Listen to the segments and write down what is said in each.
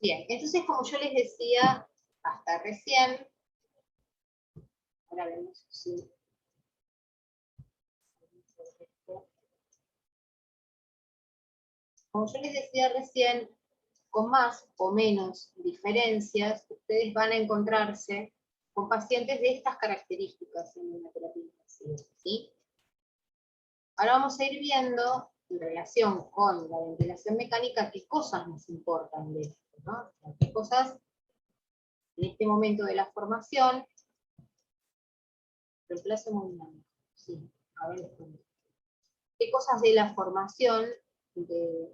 Bien, entonces como yo les decía hasta recién, ahora vemos si... Como yo les decía recién, con más o menos diferencias, ustedes van a encontrarse con pacientes de estas características en una terapia intensiva, ¿sí? Ahora vamos a ir viendo, en relación con la ventilación mecánica, qué cosas nos importan de esto, ¿no? Qué cosas en este momento de la formación, reemplazo hemodinámico, sí, a ver, qué cosas de la formación de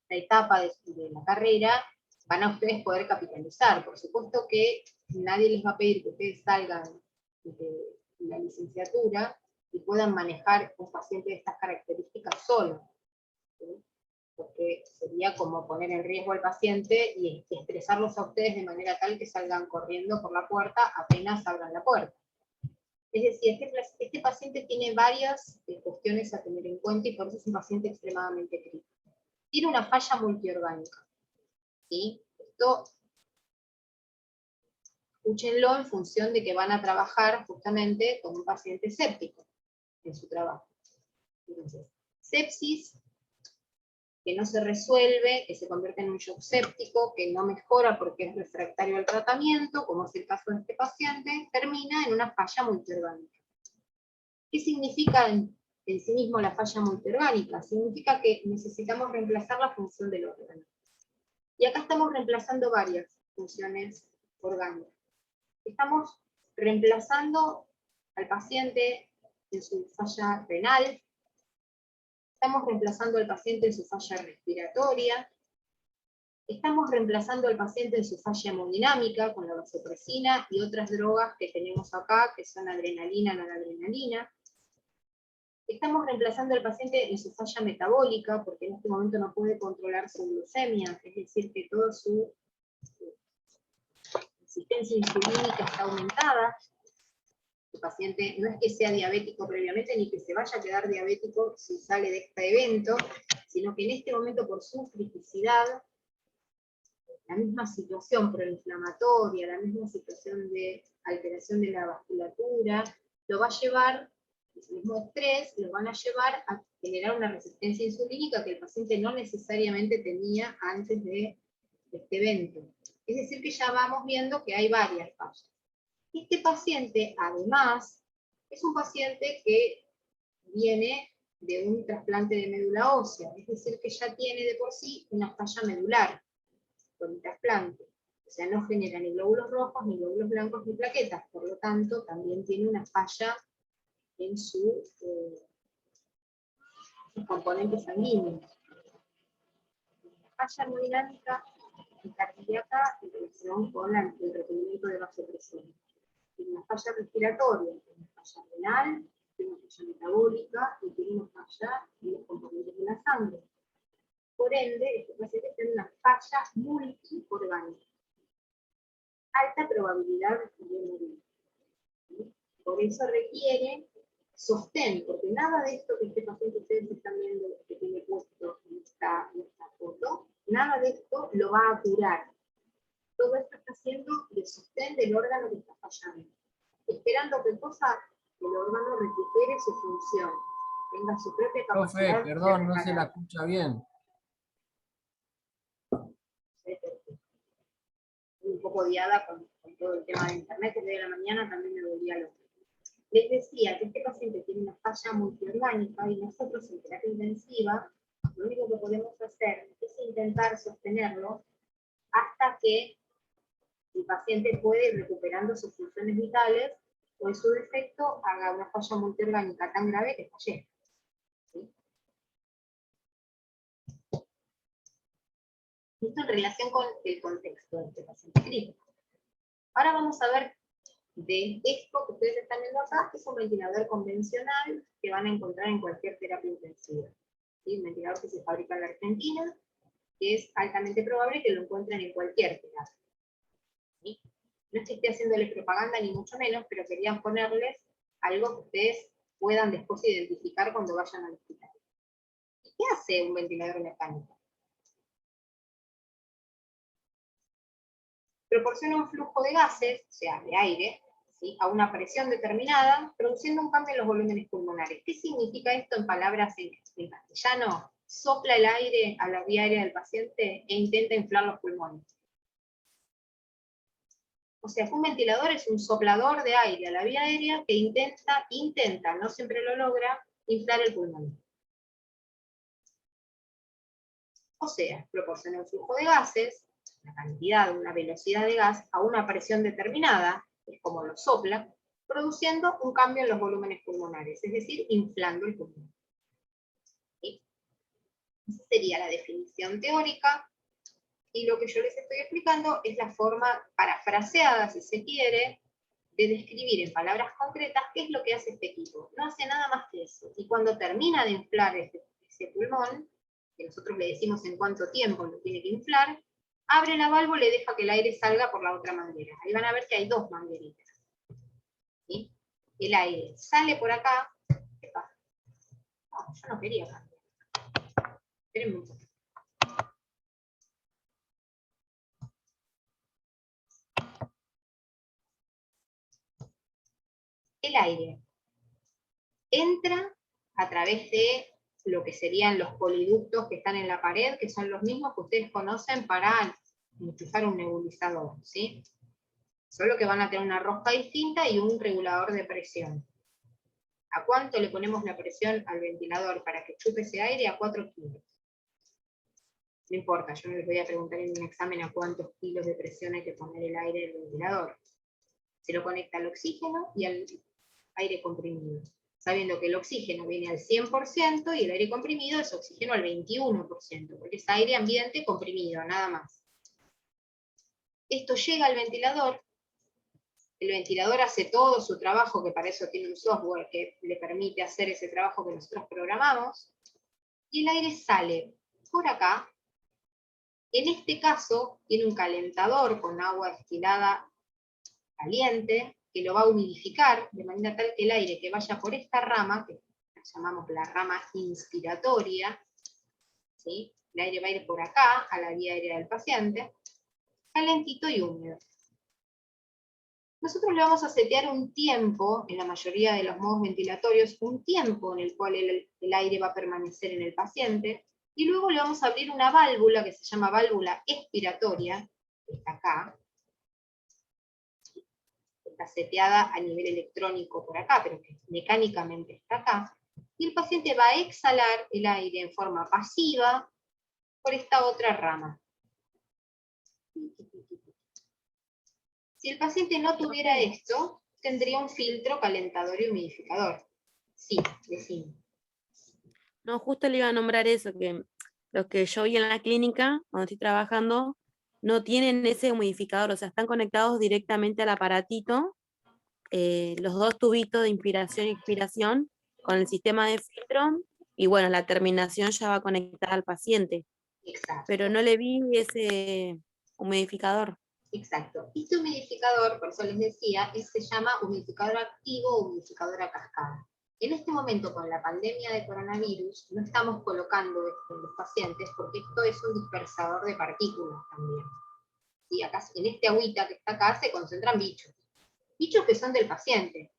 la etapa de la carrera van a ustedes poder capitalizar. Por supuesto que nadie les va a pedir que ustedes salgan de la licenciatura y puedan manejar un paciente de estas características solo, ¿sí? Porque sería como poner en riesgo al paciente y estresarlos a ustedes de manera tal que salgan corriendo por la puerta apenas abran la puerta. Es decir, este paciente tiene varias cuestiones a tener en cuenta y por eso es un paciente extremadamente crítico. Tiene una falla multiorgánica, ¿sí? Esto, escúchenlo en función de que van a trabajar justamente con un paciente séptico en su trabajo. Entonces, sepsis que no se resuelve, que se convierte en un shock séptico, que no mejora porque es refractario al tratamiento, como es el caso de este paciente, termina en una falla multiorgánica. ¿Qué significa en sí mismo la falla multiorgánica? Significa que necesitamos reemplazar la función del órgano. Y acá estamos reemplazando varias funciones orgánicas. Estamos reemplazando al paciente en su falla renal, estamos reemplazando al paciente en su falla respiratoria, estamos reemplazando al paciente en su falla hemodinámica con la vasopresina y otras drogas que tenemos acá, que son adrenalina, noradrenalina. Estamos reemplazando al paciente en su falla metabólica, porque en este momento no puede controlar su glucemia, es decir, que toda su resistencia insulínica está aumentada. El paciente no es que sea diabético previamente, ni que se vaya a quedar diabético si sale de este evento, sino que en este momento por su criticidad, la misma situación proinflamatoria, la misma situación de alteración de la vasculatura, lo va a llevar, el mismo estrés, lo van a llevar a generar una resistencia insulínica que el paciente no necesariamente tenía antes de este evento. Es decir, que ya vamos viendo que hay varias fallas. Este paciente, además, es un paciente que viene de un trasplante de médula ósea, es decir, que ya tiene de por sí una falla medular con el trasplante. O sea, no genera ni glóbulos rojos, ni glóbulos blancos, ni plaquetas, por lo tanto, también tiene una falla en sus componentes sanguíneos. Falla hemodinámica y cardíaca en relación con el requerimiento de vasopresión. Tiene una falla respiratoria, tiene una falla renal, tiene una falla metabólica y tiene una falla en los componentes de la sangre. Por ende, este paciente tiene una falla multiorgánica. Alta probabilidad de morir. ¿Sí? Por eso requiere sostén, porque nada de esto que este paciente ustedes están viendo que tiene puesto en esta foto, nada de esto lo va a curar. Todo esto está haciendo de sostén del órgano que está fallando. Esperando que cosa, que el órgano recupere su función, tenga su propia Profe, capacidad de perdón, no se la recargar. escucha bien. Un poco odiada con todo el tema de internet, desde la mañana también me dolía lo mismo. Les decía que este paciente tiene una falla multiorgánica y nosotros en terapia intensiva lo único que podemos hacer es intentar sostenerlo hasta que el paciente puede ir recuperando sus funciones vitales o en su defecto haga una falla multiorgánica tan grave que fallezca. ¿Sí? Esto en relación con el contexto de este paciente crítico. Ahora vamos a ver de esto que ustedes están viendo acá, que es un ventilador convencional que van a encontrar en cualquier terapia intensiva. ¿Sí? Un ventilador que se fabrica en la Argentina, que es altamente probable que lo encuentren en cualquier terapia. ¿Sí? No es que esté haciéndoles propaganda ni mucho menos, pero quería ponerles algo que ustedes puedan después identificar cuando vayan al hospital. ¿Y qué hace un ventilador mecánico? proporciona un flujo de gases, o sea, de aire, ¿sí?, a una presión determinada, produciendo un cambio en los volúmenes pulmonares. ¿Qué significa esto en palabras en castellano? Sopla el aire a la vía aérea del paciente e intenta inflar los pulmones. O sea, un ventilador es un soplador de aire a la vía aérea que intenta, no siempre lo logra, inflar el pulmón. O sea, proporciona un flujo de gases, una cantidad, una velocidad de gas, a una presión determinada, es como lo sopla, produciendo un cambio en los volúmenes pulmonares, es decir, inflando el pulmón. ¿Sí? Esa sería la definición teórica, y lo que yo les estoy explicando es la forma parafraseada, si se quiere, de describir en palabras concretas qué es lo que hace este equipo. No hace nada más que eso. Y cuando termina de inflar ese pulmón, que nosotros le decimos en cuánto tiempo lo tiene que inflar, abre la válvula y deja que el aire salga por la otra manguera. Ahí van a ver que hay dos mangueritas. ¿Sí? El aire sale por acá. ¿Qué pasa? No, yo no quería cambiar. Espérenme un poco. El aire entra a través de lo que serían los poliductos que están en la pared, que son los mismos que ustedes conocen para enchufar un nebulizador, ¿sí? Solo que van a tener una rosca distinta y un regulador de presión. ¿A cuánto le ponemos la presión al ventilador para que chupe ese aire? A 4 kilos. No importa, yo no les voy a preguntar en un examen a cuántos kilos de presión hay que poner el aire del ventilador. Se lo conecta al oxígeno y al aire comprimido, sabiendo que el oxígeno viene al 100% y el aire comprimido es oxígeno al 21%, porque es aire ambiente comprimido, nada más. Esto llega al ventilador, el ventilador hace todo su trabajo, que para eso tiene un software que le permite hacer ese trabajo que nosotros programamos, y el aire sale por acá. En este caso, tiene un calentador con agua destilada caliente, que lo va a humidificar, de manera tal que el aire que vaya por esta rama, que la llamamos la rama inspiratoria, ¿sí?, el aire va a ir por acá, a la vía aérea del paciente, calentito y húmedo. Nosotros le vamos a setear un tiempo, en la mayoría de los modos ventilatorios, un tiempo en el cual el aire va a permanecer en el paciente, y luego le vamos a abrir una válvula que se llama válvula expiratoria, que está acá, está seteada a nivel electrónico por acá, pero que mecánicamente está acá, y el paciente va a exhalar el aire en forma pasiva por esta otra rama. Si el paciente no tuviera esto, tendría un filtro calentador y humidificador. Sí, decimos. No, justo le iba a nombrar eso, que los que yo vi en la clínica, cuando estoy trabajando, no tienen ese humidificador, o sea, están conectados directamente al aparatito, los dos tubitos de inspiración y expiración, con el sistema de filtro, y bueno, la terminación ya va conectada al paciente. Exacto. Pero no le vi ese humidificador. Exacto. Este humidificador, por eso les decía, se llama humidificador activo o humidificador a cascada. En este momento, con la pandemia de coronavirus, no estamos colocando esto en los pacientes porque esto es un dispersador de partículas también. ¿Sí? Acá, en este agüita que está acá se concentran bichos. Bichos que son del paciente.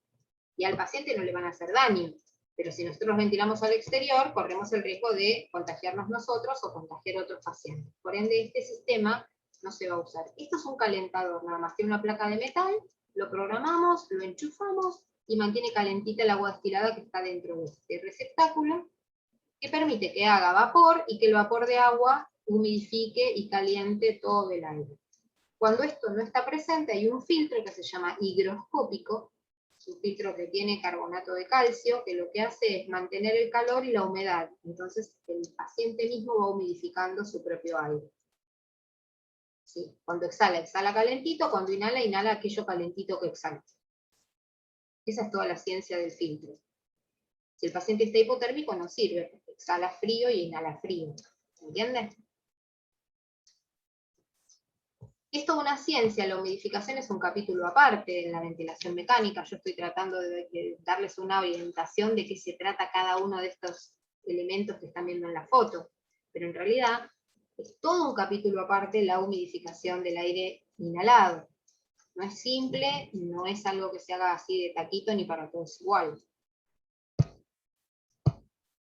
Y al paciente no le van a hacer daño. Pero si nosotros ventilamos al exterior, corremos el riesgo de contagiarnos nosotros o contagiar a otros pacientes. Por ende, este sistema no se va a usar. Esto es un calentador, nada más. Tiene una placa de metal, lo programamos, lo enchufamos y mantiene calentita el agua destilada que está dentro de este receptáculo, que permite que haga vapor y que el vapor de agua humidifique y caliente todo el aire. Cuando esto no está presente, hay un filtro que se llama higroscópico, es un filtro que tiene carbonato de calcio, que lo que hace es mantener el calor y la humedad. Entonces el paciente mismo va humidificando su propio aire. ¿Sí? Cuando exhala, exhala calentito, cuando inhala, inhala aquello calentito que exhala. Esa es toda la ciencia del filtro. Si el paciente está hipotérmico no sirve, porque exhala frío y inhala frío. ¿Entiendes? Es toda una ciencia, la humidificación es un capítulo aparte en la ventilación mecánica. Yo estoy tratando de darles una orientación de qué se trata cada uno de estos elementos que están viendo en la foto. Pero en realidad, Es todo un capítulo aparte la humidificación del aire inhalado. No es simple, no es algo que se haga así de taquito ni para todos igual.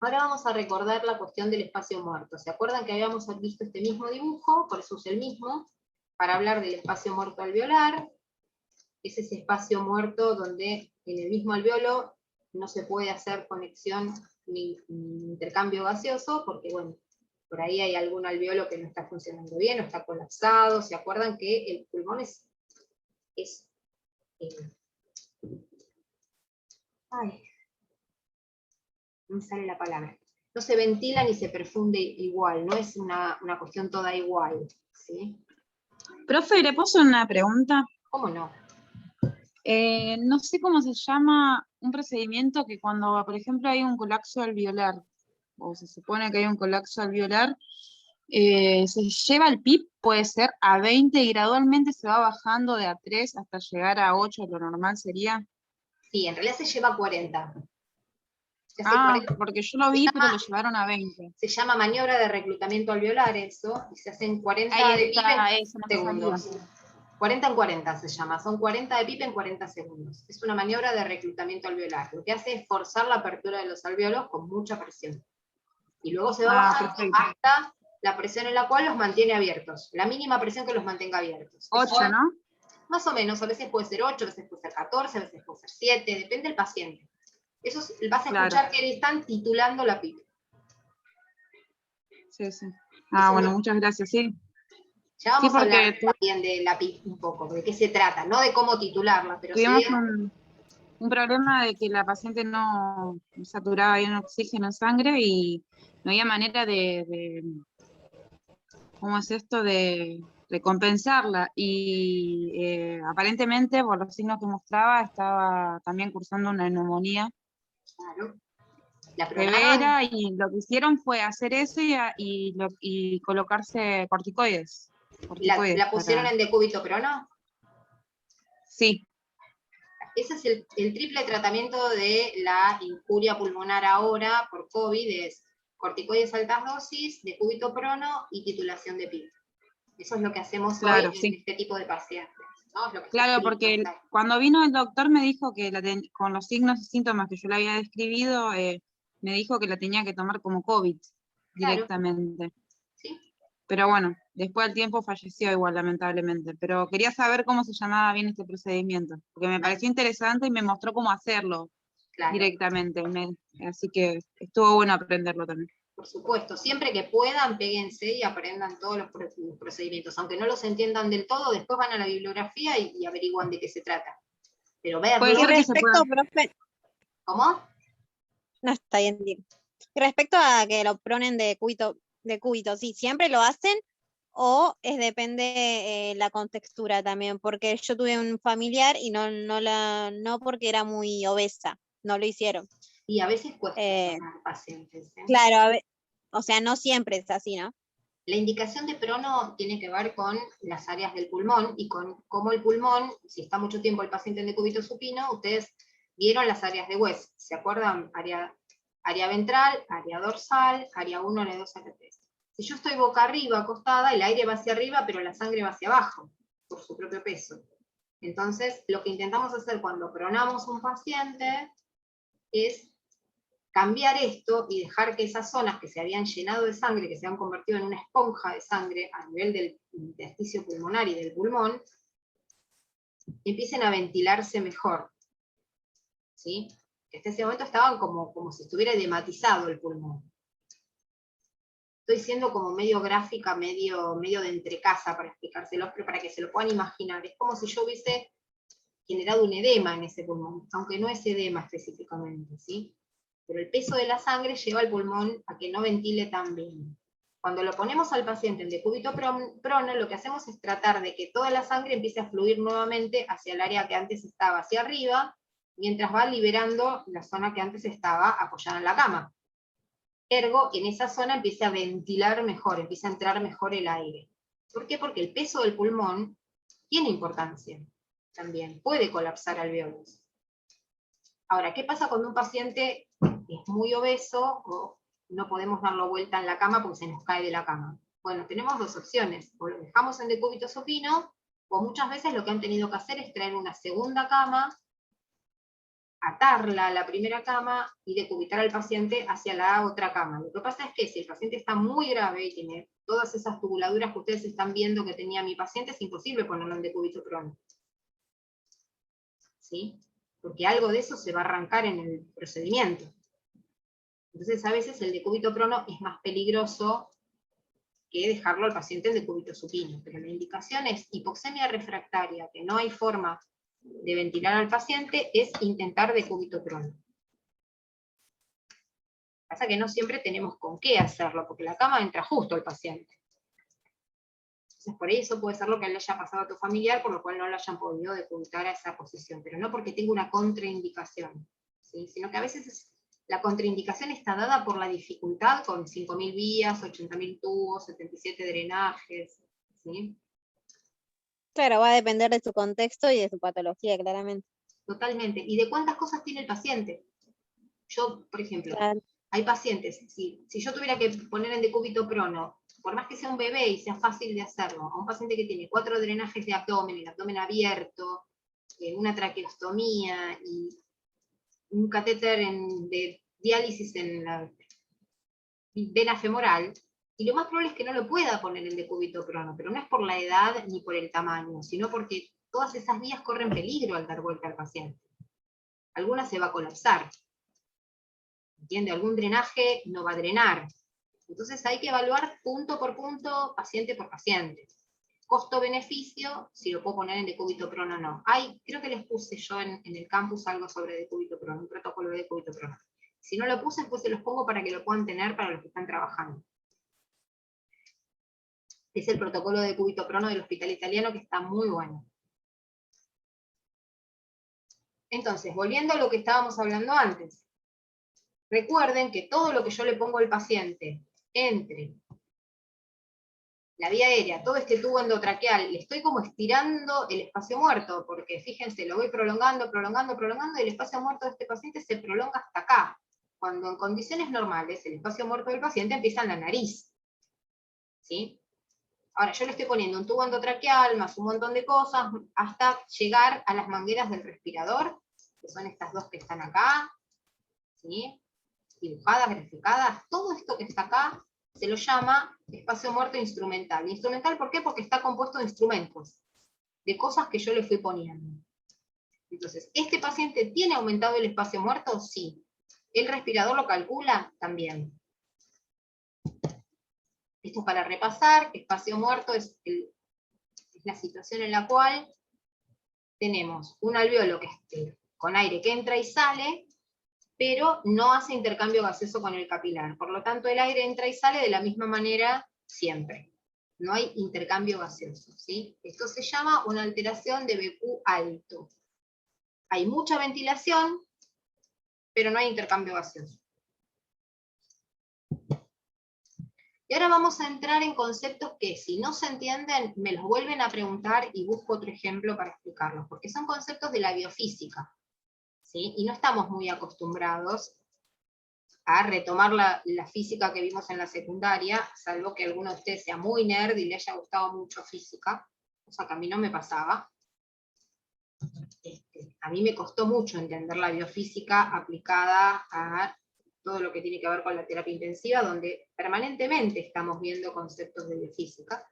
Ahora vamos a recordar la cuestión del espacio muerto. ¿Se acuerdan que habíamos visto este mismo dibujo? Por eso es el mismo, para hablar del espacio muerto alveolar. Es ese espacio muerto donde en el mismo alveolo no se puede hacer conexión ni intercambio gaseoso, porque bueno, por ahí hay algún alveolo que no está funcionando bien, o está colapsado. ¿Se acuerdan que el pulmón no me sale la palabra. No se ventila ni se perfunde igual, no es una cuestión toda igual, ¿sí? Profe, ¿le puedo hacer una pregunta? ¿Cómo no? No sé cómo se llama un procedimiento que cuando, por ejemplo, hay un colapso alveolar, o se supone que hay un colapso alveolar, se lleva el PIB, puede ser a 20 y gradualmente se va bajando de a 3 hasta llegar a 8, lo normal sería. Sí, en realidad se lleva a 40. Se hace Ah, 40. porque yo lo vi, pero lo llevaron a 20. Se llama maniobra de reclutamiento alveolar eso, y se hacen 40 Ahí de está, PIB eso no en me salía. segundos. 40 en 40 se llama, son 40 de PIB en 40 segundos. Es una maniobra de reclutamiento alveolar. Lo que hace es forzar la apertura de los alveolos con mucha presión. Y luego se va bajando Perfecto. hasta la presión en la cual los mantiene abiertos. La mínima presión que los mantenga abiertos. 8, ¿no? Más o menos, a veces puede ser 8, a veces puede ser 14, a veces puede ser 7, depende del paciente. Eso vas a escuchar que están titulando la PIB. Sí, sí. Eso Bueno, muchas gracias, sí. Ya vamos a hablar porque también de la PIB un poco, de qué se trata, no de cómo titularla, pero tuvimos sí un problema de que la paciente no saturaba bien oxígeno en sangre y no había manera ¿cómo es esto? De compensarla. Y aparentemente, por los signos que mostraba, estaba también cursando una neumonía claro. La severa, y lo que hicieron fue hacer eso y colocarse corticoides. ¿La pusieron en decúbito prono? Sí. Ese es el triple tratamiento de la injuria pulmonar ahora por COVID, es corticoides altas dosis, decúbito prono y titulación de PIB. Eso es lo que hacemos Claro, hoy sí. en este tipo de pacientes, ¿no? Es lo que Claro, porque cuando vino el doctor me dijo que con los signos y síntomas que yo le había describido, me dijo que la tenía que tomar como COVID directamente. ¿Sí? Pero bueno, después del tiempo falleció igual, lamentablemente. Pero quería saber cómo se llamaba bien este procedimiento, porque me pareció interesante y me mostró cómo hacerlo directamente. Así que estuvo bueno aprenderlo también. Por supuesto, siempre que puedan, péguense y aprendan todos los procedimientos. Aunque no los entiendan del todo, después van a la bibliografía y averiguan de qué se trata. Pero verlo... ¿Puede ser que se pueda? Profe, ¿Cómo? no, está bien. Y respecto a que lo pronen de cúbito, ¿sí siempre lo hacen o depende la contextura también? Porque yo tuve un familiar y no porque era muy obesa, no lo hicieron. Y a veces cuesta llamar pacientes. Claro, o sea, no siempre es así, ¿no? La indicación de prono tiene que ver con las áreas del pulmón y con cómo el pulmón, si está mucho tiempo el paciente en decúbito supino, ustedes vieron las áreas de West, ¿se acuerdan? Área ventral, área dorsal, área 1, área 2, área 3. Si yo estoy boca arriba, acostada, el aire va hacia arriba, pero la sangre va hacia abajo, por su propio peso. Entonces, lo que intentamos hacer cuando pronamos un paciente es cambiar esto y dejar que esas zonas que se habían llenado de sangre, que se han convertido en una esponja de sangre a nivel del intersticio pulmonar y del pulmón, empiecen a ventilarse mejor. ¿Sí? Hasta ese momento estaban como si estuviera edematizado el pulmón. Estoy siendo como medio gráfica, medio de entrecasa para explicárselo, pero para que se lo puedan imaginar. Es como si yo hubiese generado un edema en ese pulmón, aunque no es edema específicamente, ¿sí? Pero el peso de la sangre lleva al pulmón a que no ventile tan bien. Cuando lo ponemos al paciente en decúbito prono, lo que hacemos es tratar de que toda la sangre empiece a fluir nuevamente hacia el área que antes estaba hacia arriba, mientras va liberando la zona que antes estaba apoyada en la cama. Ergo, en esa zona empieza a ventilar mejor, empieza a entrar mejor el aire. ¿Por qué? Porque el peso del pulmón tiene importancia también, puede colapsar alveolos. Ahora, ¿qué pasa cuando un paciente es muy obeso o no podemos darlo vuelta en la cama porque se nos cae de la cama? Bueno, tenemos dos opciones, o lo dejamos en decúbito supino, o muchas veces lo que han tenido que hacer es traer una segunda cama, atarla a la primera cama y decubitar al paciente hacia la otra cama. Lo que pasa es que si el paciente está muy grave y tiene todas esas tubuladuras que ustedes están viendo que tenía mi paciente, es imposible ponerlo en decúbito prono. ¿Sí? Porque algo de eso se va a arrancar en el procedimiento. Entonces a veces el decúbito prono es más peligroso que dejarlo al paciente en decúbito supino. Pero la indicación es hipoxemia refractaria, que no hay forma de ventilar al paciente, es intentar decúbito prono. Pasa que no siempre tenemos con qué hacerlo, porque la cama entra justo al paciente. Entonces por eso puede ser lo que le haya pasado a tu familiar, por lo cual no lo hayan podido decubitar a esa posición, pero no porque tenga una contraindicación, ¿sí? Sino que a veces la contraindicación está dada por la dificultad con 5.000 vías, 80.000 tubos, 77 drenajes, ¿sí? Claro, va a depender de su contexto y de su patología, claramente. Totalmente. ¿Y de cuántas cosas tiene el paciente? Yo, por ejemplo, Claro. hay pacientes, si yo tuviera que poner en decúbito prono, por más que sea un bebé y sea fácil de hacerlo, a un paciente que tiene 4 drenajes de abdomen, el abdomen abierto, una traqueostomía y un catéter de diálisis en la vena femoral, y lo más probable es que no lo pueda poner en decúbito prono, pero no es por la edad ni por el tamaño, sino porque todas esas vías corren peligro al dar vuelta al paciente. Alguna se va a colapsar. ¿Entiende? Algún drenaje no va a drenar. Entonces hay que evaluar punto por punto, paciente por paciente. Costo-beneficio, si lo puedo poner en decúbito prono o no. Creo que les puse yo en el campus algo sobre decúbito prono, un protocolo de decúbito prono. Si no lo puse, después se los pongo para que lo puedan tener para los que están trabajando. Es el protocolo de decúbito prono del Hospital Italiano, que está muy bueno. Entonces, volviendo a lo que estábamos hablando antes. Recuerden que todo lo que yo le pongo al paciente entre la vía aérea, todo este tubo endotraqueal, le estoy como estirando el espacio muerto, porque fíjense, lo voy prolongando, prolongando, prolongando, y el espacio muerto de este paciente se prolonga hasta acá, cuando en condiciones normales el espacio muerto del paciente empieza en la nariz. ¿Sí? Ahora, yo le estoy poniendo un tubo endotraqueal, más un montón de cosas, hasta llegar a las mangueras del respirador, que son estas dos que están acá, ¿sí? Dibujadas, graficadas, todo esto que está acá se lo llama espacio muerto instrumental. ¿Instrumental por qué? Porque está compuesto de instrumentos, de cosas que yo le fui poniendo. Entonces, ¿este paciente tiene aumentado el espacio muerto? Sí. ¿El respirador lo calcula? También. Esto es para repasar, espacio muerto es la situación en la cual tenemos un alveolo que con aire que entra y sale, pero no hace intercambio gaseoso con el capilar. Por lo tanto, el aire entra y sale de la misma manera siempre. No hay intercambio gaseoso, ¿sí? Esto se llama una alteración de BQ alto. Hay mucha ventilación, pero no hay intercambio gaseoso. Y ahora vamos a entrar en conceptos que, si no se entienden, me los vuelven a preguntar y busco otro ejemplo para explicarlos, porque son conceptos de la biofísica, ¿sí? Y no estamos muy acostumbrados a retomar la física que vimos en la secundaria, salvo que alguno de ustedes sea muy nerd y le haya gustado mucho física, cosa que a mí no me pasaba. A mí me costó mucho entender la biofísica aplicada a todo lo que tiene que ver con la terapia intensiva, donde permanentemente estamos viendo conceptos de biofísica.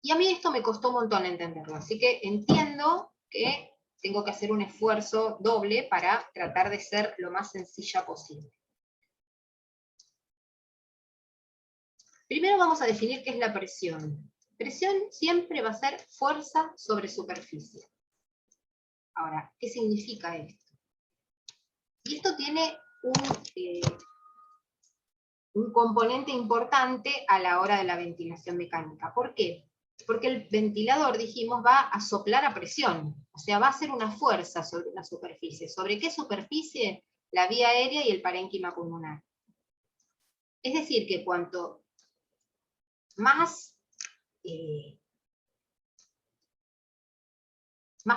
Y a mí esto me costó un montón entenderlo, así que entiendo que tengo que hacer un esfuerzo doble para tratar de ser lo más sencilla posible. Primero vamos a definir qué es la presión. Presión siempre va a ser fuerza sobre superficie. Ahora, ¿qué significa esto? Y esto tiene un componente importante a la hora de la ventilación mecánica. ¿Por qué? Porque el ventilador, dijimos, va a soplar a presión, o sea, va a hacer una fuerza sobre una superficie. ¿Sobre qué superficie? La vía aérea y el parénquima pulmonar. Es decir, que cuanto más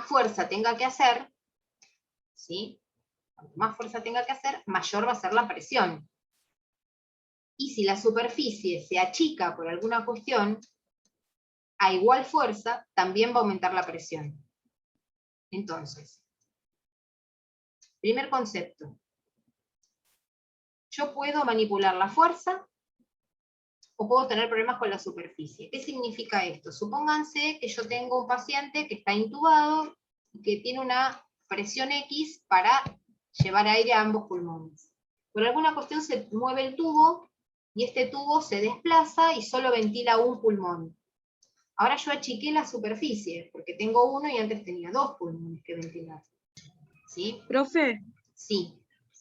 fuerza tenga que hacer, ¿sí? Cuanto más fuerza tenga que hacer, mayor va a ser la presión. Y si la superficie se achica por alguna cuestión, a igual fuerza, también va a aumentar la presión. Entonces, primer concepto. Yo puedo manipular la fuerza o puedo tener problemas con la superficie. ¿Qué significa esto? Supónganse que yo tengo un paciente que está intubado y que tiene una presión X para llevar aire a ambos pulmones. Por alguna cuestión se mueve el tubo y este tubo se desplaza y solo ventila un pulmón. Ahora yo achiqué la superficie, porque tengo uno y antes tenía 2 pulmones que ventilar. ¿Sí? Profe, Sí.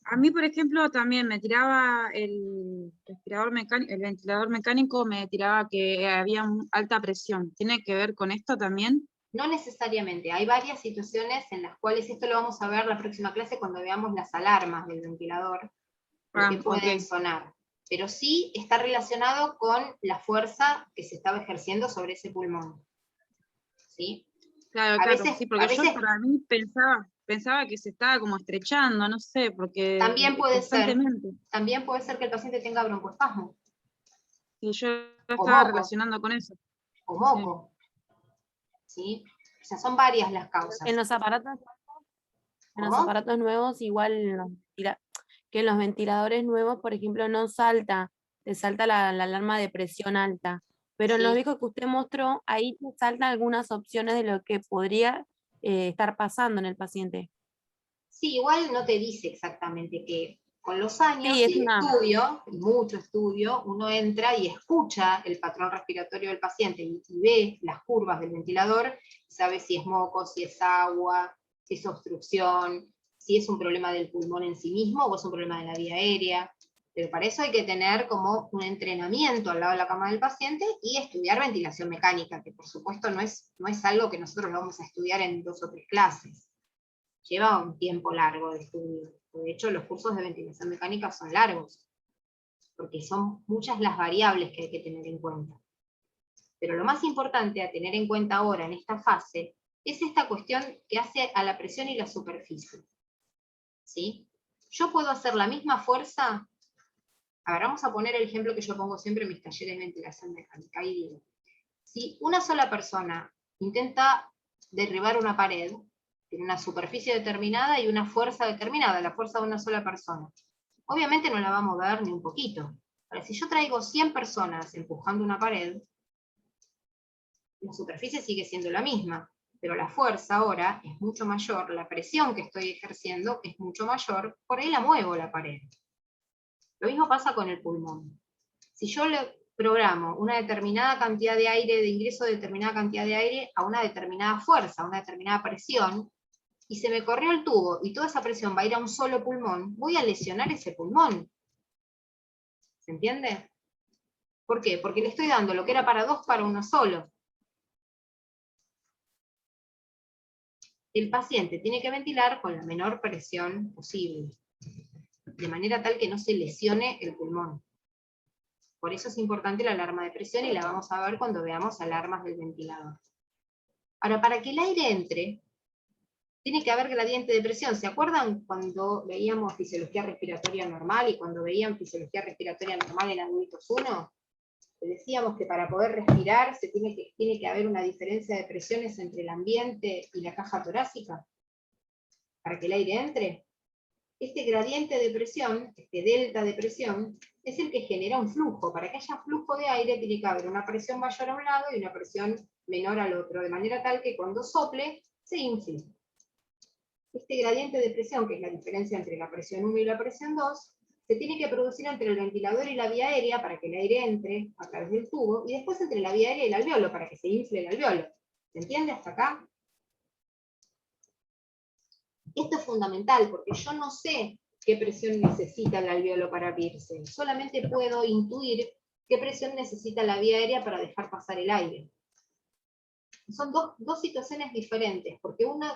a mí, por ejemplo, también me tiraba el ventilador mecánico me tiraba que había alta presión. ¿Tiene que ver con esto también? No necesariamente. Hay varias situaciones en las cuales, esto lo vamos a ver la próxima clase cuando veamos las alarmas del ventilador, porque pueden sonar. Pero sí está relacionado con la fuerza que se estaba ejerciendo sobre ese pulmón. ¿Sí? Claro, A veces, sí, porque yo para mí pensaba que se estaba como estrechando, no sé, porque también puede ser. constantemente. También puede ser que el paciente tenga broncoespasmo. Y yo lo O estaba moco. relacionando con eso. O moco. ¿Sí? O sea, son varias las causas. En los aparatos ¿Cómo? nuevos, igual que en los ventiladores nuevos, por ejemplo, no salta, te salta la alarma de presión alta. Pero en los Sí. viejos que usted mostró, ahí te saltan algunas opciones de lo que podría estar pasando en el paciente. Sí, igual no te dice exactamente que con los años Sí, es y una. estudio, mucho estudio, uno entra y escucha el patrón respiratorio del paciente y ve las curvas del ventilador, sabe si es moco, si es agua, si es obstrucción, si es un problema del pulmón en sí mismo o es un problema de la vía aérea. Pero para eso hay que tener como un entrenamiento al lado de la cama del paciente y estudiar ventilación mecánica, que por supuesto no es algo que nosotros lo vamos a estudiar en 2 o 3 clases. Lleva un tiempo largo de estudio. De hecho, los cursos de ventilación mecánica son largos, porque son muchas las variables que hay que tener en cuenta. Pero lo más importante a tener en cuenta ahora, en esta fase, es esta cuestión que hace a la presión y la superficie. ¿Sí? Yo puedo hacer la misma fuerza. A ver, vamos a poner el ejemplo que yo pongo siempre en mis talleres de ventilación mecánica. Ahí digo, si una sola persona intenta derribar una pared, tiene una superficie determinada y una fuerza determinada, la fuerza de una sola persona. Obviamente no la va a mover ni un poquito. Ahora, si yo traigo 100 personas empujando una pared, la superficie sigue siendo la misma, pero la fuerza ahora es mucho mayor, la presión que estoy ejerciendo es mucho mayor, por ahí la muevo la pared. Lo mismo pasa con el pulmón. Si yo le programo una determinada cantidad de aire, de ingreso de determinada cantidad de aire a una determinada fuerza, a una determinada presión, y se me corrió el tubo y toda esa presión va a ir a un solo pulmón, voy a lesionar ese pulmón. ¿Se entiende? ¿Por qué? Porque le estoy dando lo que era para 2 para uno solo. El paciente tiene que ventilar con la menor presión posible, de manera tal que no se lesione el pulmón. Por eso es importante la alarma de presión y la vamos a ver cuando veamos alarmas del ventilador. Ahora, para que el aire entre, tiene que haber gradiente de presión. ¿Se acuerdan cuando veíamos fisiología respiratoria normal y cuando veían fisiología respiratoria normal en adultos 1? Decíamos que para poder respirar tiene que haber una diferencia de presiones entre el ambiente y la caja torácica, para que el aire entre. Este gradiente de presión, este delta de presión, es el que genera un flujo. Para que haya flujo de aire tiene que haber una presión mayor a un lado y una presión menor al otro, de manera tal que cuando sople, se infle. Este gradiente de presión, que es la diferencia entre la presión 1 y la presión 2, se tiene que producir entre el ventilador y la vía aérea para que el aire entre a través del tubo, y después entre la vía aérea y el alveolo para que se infle el alveolo. ¿Se entiende hasta acá? Esto es fundamental, porque yo no sé qué presión necesita el alveolo para abrirse. Solamente puedo intuir qué presión necesita la vía aérea para dejar pasar el aire. Son dos situaciones diferentes, porque uno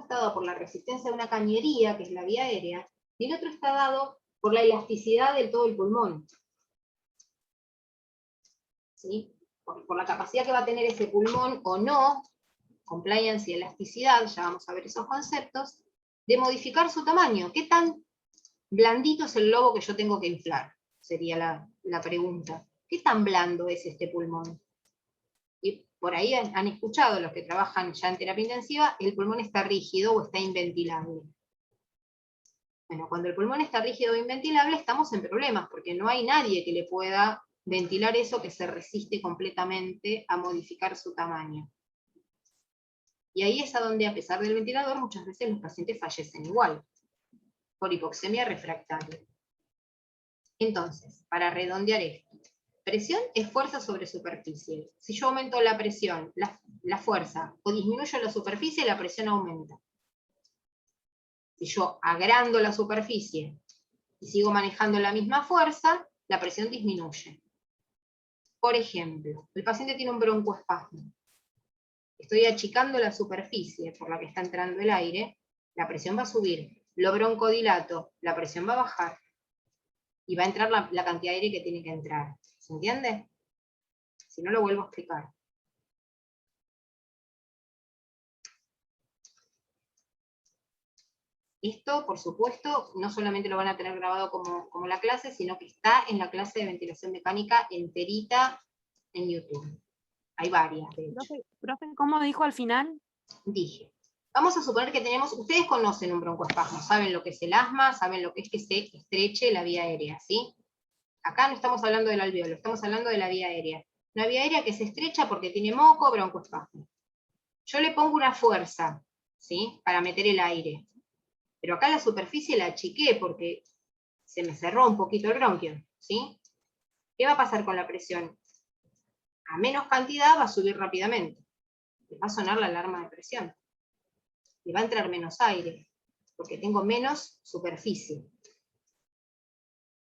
está dado por la resistencia de una cañería, que es la vía aérea, y el otro está dado por la elasticidad del todo el pulmón. ¿Sí? Por la capacidad que va a tener ese pulmón o no, compliance y elasticidad, ya vamos a ver esos conceptos, de modificar su tamaño. ¿Qué tan blandito es el globo que yo tengo que inflar? Sería la pregunta, ¿qué tan blando es este pulmón? Y por ahí han escuchado los que trabajan ya en terapia intensiva, el pulmón está rígido o está inventilable. Bueno, cuando el pulmón está rígido o inventilable estamos en problemas, porque no hay nadie que le pueda ventilar eso que se resiste completamente a modificar su tamaño. Y ahí es a donde, a pesar del ventilador, muchas veces los pacientes fallecen igual, por hipoxemia refractaria. Entonces, para redondear esto, presión es fuerza sobre superficie. Si yo aumento la presión, la fuerza, o disminuyo la superficie, la presión aumenta. Si yo agrando la superficie y sigo manejando la misma fuerza, la presión disminuye. Por ejemplo, el paciente tiene un broncoespasmo. Estoy achicando la superficie por la que está entrando el aire, la presión va a subir. Lo broncodilato, la presión va a bajar. Y va a entrar la cantidad de aire que tiene que entrar. ¿Se entiende? Si no, lo vuelvo a explicar. Esto, por supuesto, no solamente lo van a tener grabado como la clase, sino que está en la clase de ventilación mecánica enterita en YouTube. Hay varias, de hecho. Profe, ¿cómo dijo al final? Dije, vamos a suponer que tenemos, ustedes conocen un broncoespasmo, saben lo que es el asma, saben lo que es que se estreche la vía aérea, ¿sí? Acá no estamos hablando del alveolo, estamos hablando de la vía aérea. Una vía aérea que se estrecha porque tiene moco, broncoespasmo. Yo le pongo una fuerza, ¿sí? Para meter el aire. Pero acá la superficie la achiqué porque se me cerró un poquito el bronquio, ¿sí? ¿Qué va a pasar con la presión? A menos cantidad va a subir rápidamente. Le va a sonar la alarma de presión. Le va a entrar menos aire, porque tengo menos superficie.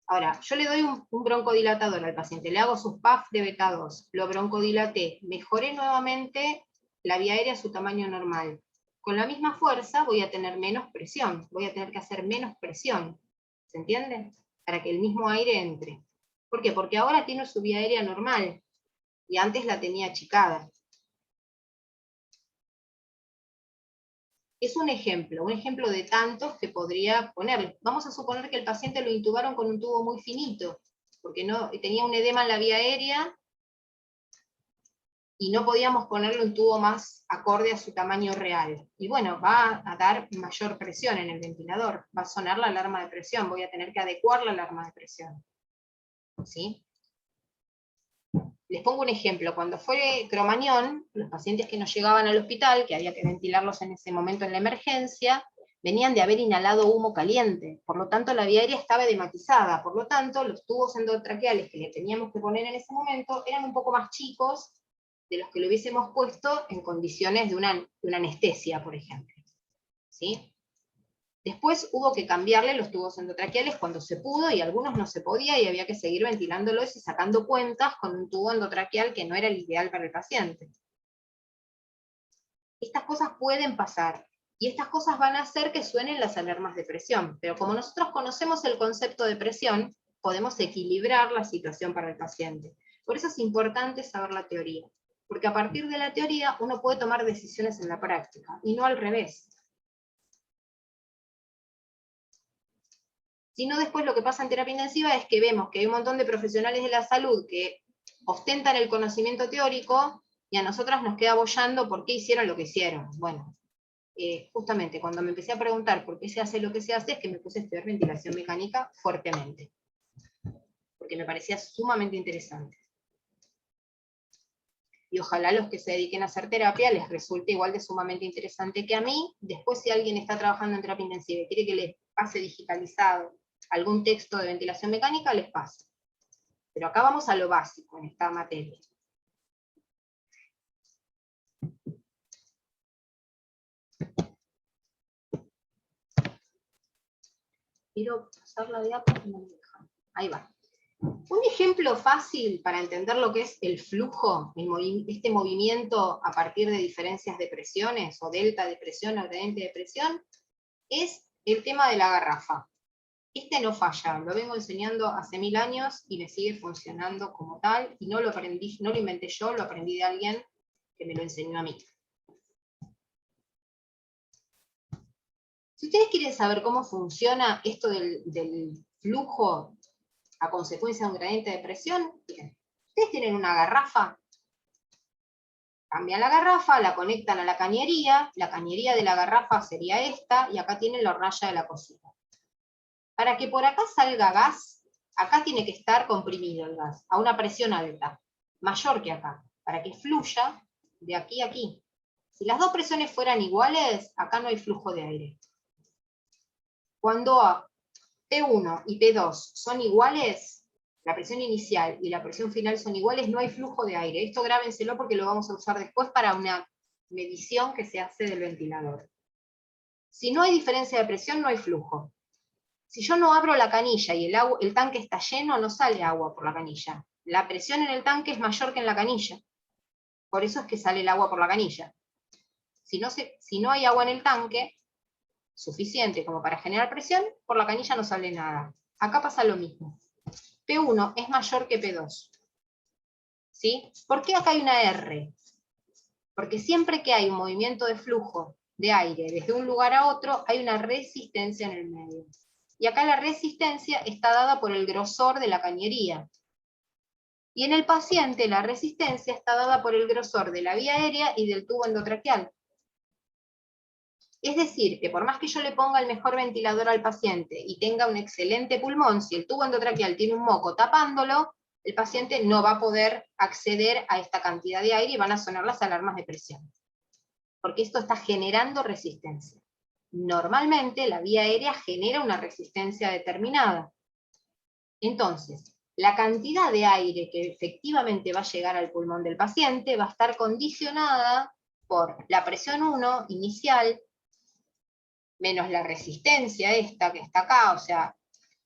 Ahora, yo le doy un broncodilatador al paciente, le hago sus PAF de beta 2, lo broncodilaté, mejoré nuevamente la vía aérea a su tamaño normal. Con la misma fuerza voy a tener menos presión, voy a tener que hacer menos presión, ¿se entiende? Para que el mismo aire entre. ¿Por qué? Porque ahora tiene su vía aérea normal, y antes la tenía achicada. Es un ejemplo de tantos que podría ponerle. Vamos a suponer que el paciente lo intubaron con un tubo muy finito, porque tenía un edema en la vía aérea, y no podíamos ponerle un tubo más acorde a su tamaño real. Y bueno, va a dar mayor presión en el ventilador, va a sonar la alarma de presión, voy a tener que adecuar la alarma de presión. ¿Sí? Les pongo un ejemplo, cuando fue Cromañón, los pacientes que nos llegaban al hospital, que había que ventilarlos en ese momento en la emergencia, venían de haber inhalado humo caliente, por lo tanto la vía aérea estaba edematizada, por lo tanto los tubos endotraqueales que le teníamos que poner en ese momento eran un poco más chicos de los que lo hubiésemos puesto en condiciones de una anestesia, por ejemplo. ¿Sí? Después hubo que cambiarle los tubos endotraqueales cuando se pudo, y algunos no se podía, y había que seguir ventilándolos y sacando cuentas con un tubo endotraqueal que no era el ideal para el paciente. Estas cosas pueden pasar, y estas cosas van a hacer que suenen las alarmas de presión, pero como nosotros conocemos el concepto de presión, podemos equilibrar la situación para el paciente. Por eso es importante saber la teoría, porque a partir de la teoría uno puede tomar decisiones en la práctica, y no al revés. Si no, después lo que pasa en terapia intensiva es que vemos que hay un montón de profesionales de la salud que ostentan el conocimiento teórico, y a nosotras nos queda boyando por qué hicieron lo que hicieron. Bueno, justamente cuando me empecé a preguntar por qué se hace lo que se hace, es que me puse a estudiar ventilación mecánica fuertemente, porque me parecía sumamente interesante. Y ojalá los que se dediquen a hacer terapia les resulte igual de sumamente interesante que a mí. Después, si alguien está trabajando en terapia intensiva y quiere que les pase digitalizado algún texto de ventilación mecánica, les pasa. Pero acá vamos a lo básico en esta materia. Quiero pasarla de porque no me dejan. Ahí va. Un ejemplo fácil para entender lo que es el flujo, este movimiento a partir de diferencias de presiones, o delta de presión o gradiente de presión, es el tema de la garrafa. Este no falla, lo vengo enseñando hace 1000 años y me sigue funcionando como tal, y no lo aprendí, no lo inventé yo, lo aprendí de alguien que me lo enseñó a mí. Si ustedes quieren saber cómo funciona esto del flujo a consecuencia de un gradiente de presión. Bien. Ustedes tienen una garrafa, cambian la garrafa, la conectan a la cañería de la garrafa sería esta, y acá tienen la hornalla de la cocina. Para que por acá salga gas, acá tiene que estar comprimido el gas, a una presión alta, mayor que acá, para que fluya de aquí a aquí. Si las dos presiones fueran iguales, acá no hay flujo de aire. Cuando P1 y P2 son iguales, la presión inicial y la presión final son iguales, no hay flujo de aire. Esto grábenselo porque lo vamos a usar después para una medición que se hace del ventilador. Si no hay diferencia de presión, no hay flujo. Si yo no abro la canilla y el tanque está lleno, no sale agua por la canilla. La presión en el tanque es mayor que en la canilla. Por eso es que sale el agua por la canilla. Si no hay agua en el tanque suficiente como para generar presión, por la canilla no sale nada. Acá pasa lo mismo. P1 es mayor que P2. ¿Sí? ¿Por qué acá hay una R? Porque siempre que hay un movimiento de flujo de aire desde un lugar a otro, hay una resistencia en el medio. Y acá la resistencia está dada por el grosor de la cañería. Y en el paciente la resistencia está dada por el grosor de la vía aérea y del tubo endotraqueal. Es decir, que por más que yo le ponga el mejor ventilador al paciente y tenga un excelente pulmón, si el tubo endotraqueal tiene un moco tapándolo, el paciente no va a poder acceder a esta cantidad de aire y van a sonar las alarmas de presión. Porque esto está generando resistencia. Normalmente la vía aérea genera una resistencia determinada. Entonces, la cantidad de aire que efectivamente va a llegar al pulmón del paciente va a estar condicionada por la presión 1 inicial, menos la resistencia esta que está acá, o sea,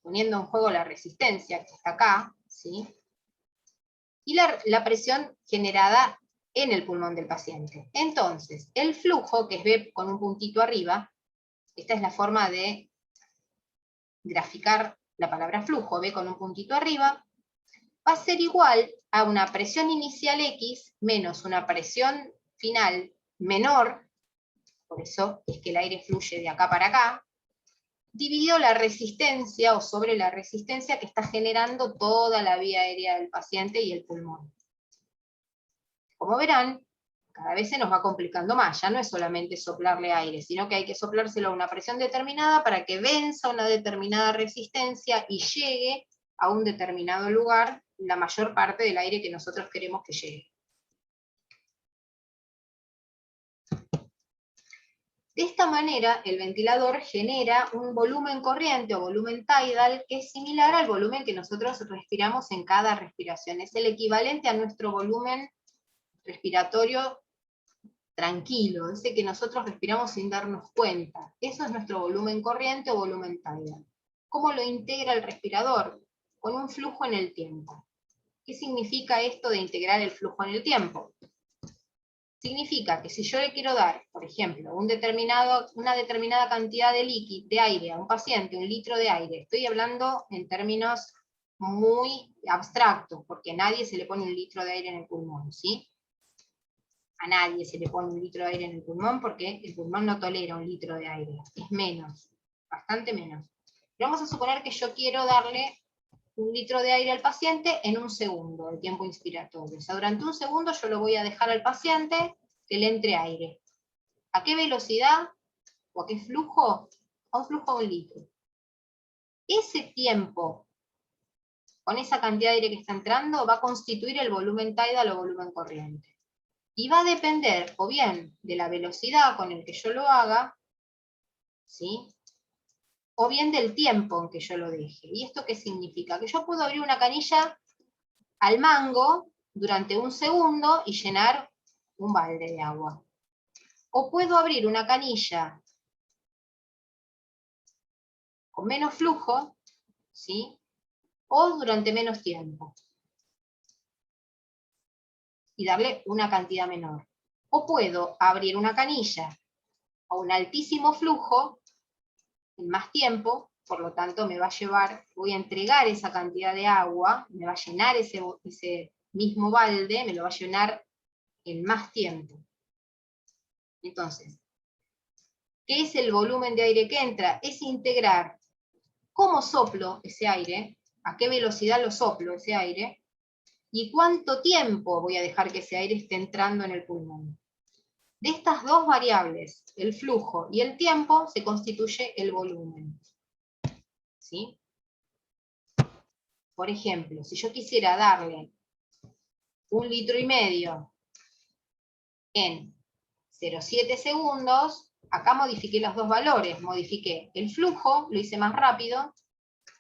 poniendo en juego la resistencia que está acá, ¿sí? Y la presión generada en el pulmón del paciente. Entonces, el flujo, que es B con un puntito arriba, esta es la forma de graficar la palabra flujo, B con un puntito arriba, va a ser igual a una presión inicial X menos una presión final menor, por eso es que el aire fluye de acá para acá, dividido la resistencia o sobre la resistencia que está generando toda la vía aérea del paciente y el pulmón. Como verán, cada vez se nos va complicando más, ya no es solamente soplarle aire, sino que hay que soplárselo a una presión determinada para que venza una determinada resistencia y llegue a un determinado lugar la mayor parte del aire que nosotros queremos que llegue. De esta manera, el ventilador genera un volumen corriente o volumen tidal que es similar al volumen que nosotros respiramos en cada respiración. Es el equivalente a nuestro volumen respiratorio tranquilo, ese que nosotros respiramos sin darnos cuenta. Eso es nuestro volumen corriente o volumen tidal. ¿Cómo lo integra el respirador? Con un flujo en el tiempo. ¿Qué significa esto de integrar el flujo en el tiempo? Significa que si yo le quiero dar, por ejemplo, una determinada cantidad de líquido, de aire a un paciente, 1 litro de aire, estoy hablando en términos muy abstractos, porque a nadie se le pone 1 litro de aire en el pulmón, ¿sí? A nadie se le pone 1 litro de aire en el pulmón porque el pulmón no tolera 1 litro de aire, es menos, bastante menos. Pero vamos a suponer que yo quiero darle 1 litro de aire al paciente en 1 segundo, el tiempo inspiratorio. O sea, durante 1 segundo yo lo voy a dejar al paciente que le entre aire. ¿A qué velocidad o a qué flujo? A un flujo de 1 litro. Ese tiempo, con esa cantidad de aire que está entrando, va a constituir el volumen tidal o volumen corriente. Y va a depender, o bien, de la velocidad con el que yo lo haga, ¿sí? O bien del tiempo en que yo lo deje. ¿Y esto qué significa? Que yo puedo abrir una canilla al mango durante 1 segundo y llenar un balde de agua. O puedo abrir una canilla con menos flujo, ¿sí? O durante menos tiempo. Y darle una cantidad menor. O puedo abrir una canilla a un altísimo flujo en más tiempo, por lo tanto me va a llevar, voy a entregar esa cantidad de agua, me va a llenar ese mismo balde, me lo va a llenar en más tiempo. Entonces, ¿qué es el volumen de aire que entra? Es integrar cómo soplo ese aire a qué velocidad lo soplo ese aire, y cuánto tiempo voy a dejar que ese aire esté entrando en el pulmón. De estas dos variables, el flujo y el tiempo, se constituye el volumen. ¿Sí? Por ejemplo, si yo quisiera darle 1,5 litros en 0,7 segundos, acá modifiqué los dos valores, modifiqué el flujo, lo hice más rápido,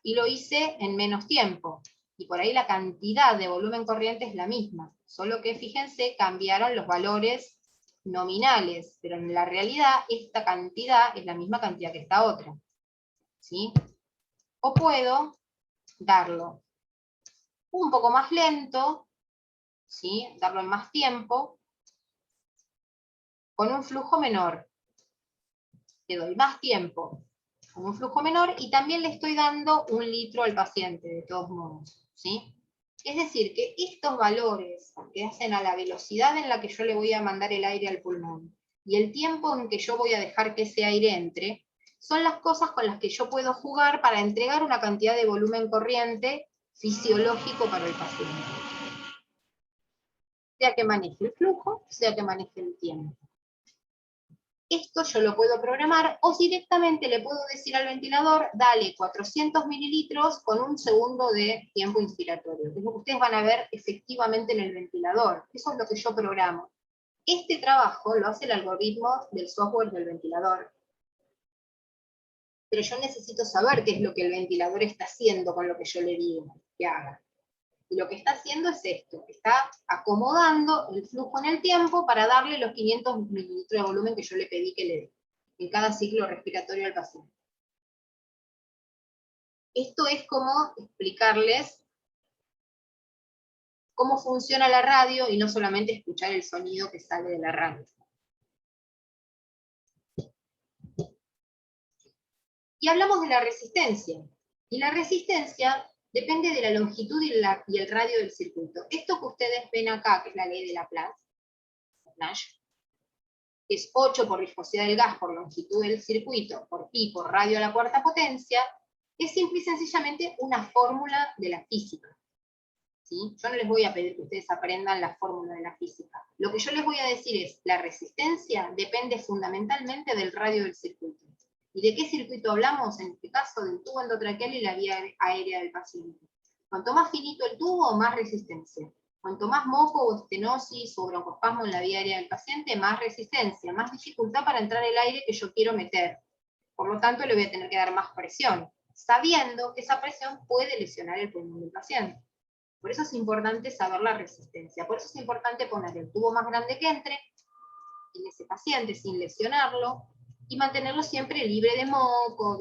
y lo hice en menos tiempo. Y por ahí la cantidad de volumen corriente es la misma, solo que fíjense, cambiaron los valores nominales, pero en la realidad esta cantidad es la misma cantidad que esta otra. ¿Sí? O puedo darlo un poco más lento, ¿sí? Darlo en más tiempo, con un flujo menor. Le doy más tiempo con un flujo menor y también le estoy dando 1 litro al paciente, de todos modos. ¿Sí? Es decir, que estos valores que hacen a la velocidad en la que yo le voy a mandar el aire al pulmón y el tiempo en que yo voy a dejar que ese aire entre, son las cosas con las que yo puedo jugar para entregar una cantidad de volumen corriente fisiológico para el paciente. Sea que maneje el flujo, sea que maneje el tiempo. Esto yo lo puedo programar, o directamente le puedo decir al ventilador, dale 400 mililitros con 1 segundo de tiempo inspiratorio. Es lo que ustedes van a ver efectivamente en el ventilador. Eso es lo que yo programo. Este trabajo lo hace el algoritmo del software del ventilador. Pero yo necesito saber qué es lo que el ventilador está haciendo con lo que yo le digo que haga. Y lo que está haciendo es esto, está acomodando el flujo en el tiempo para darle los 500 mililitros de volumen que yo le pedí que le dé, en cada ciclo respiratorio al paciente. Esto es como explicarles cómo funciona la radio y no solamente escuchar el sonido que sale de la radio. Y hablamos de la resistencia. Y la resistencia depende de la longitud y el radio del circuito. Esto que ustedes ven acá, que es la ley de Laplace, que es 8 por viscosidad del gas por longitud del circuito, por pi por radio a la cuarta potencia, es simple y sencillamente una fórmula de la física. ¿Sí? Yo no les voy a pedir que ustedes aprendan la fórmula de la física. Lo que yo les voy a decir es, la resistencia depende fundamentalmente del radio del circuito. ¿Y de qué circuito hablamos? En este caso, del tubo endotraqueal y la vía aérea del paciente. Cuanto más finito el tubo, más resistencia. Cuanto más moco o estenosis o broncoespasmo en la vía aérea del paciente, más resistencia, más dificultad para entrar el aire que yo quiero meter. Por lo tanto, le voy a tener que dar más presión, sabiendo que esa presión puede lesionar el pulmón del paciente. Por eso es importante saber la resistencia. Por eso es importante poner el tubo más grande que entre en ese paciente sin lesionarlo, y mantenerlo siempre libre de moco, de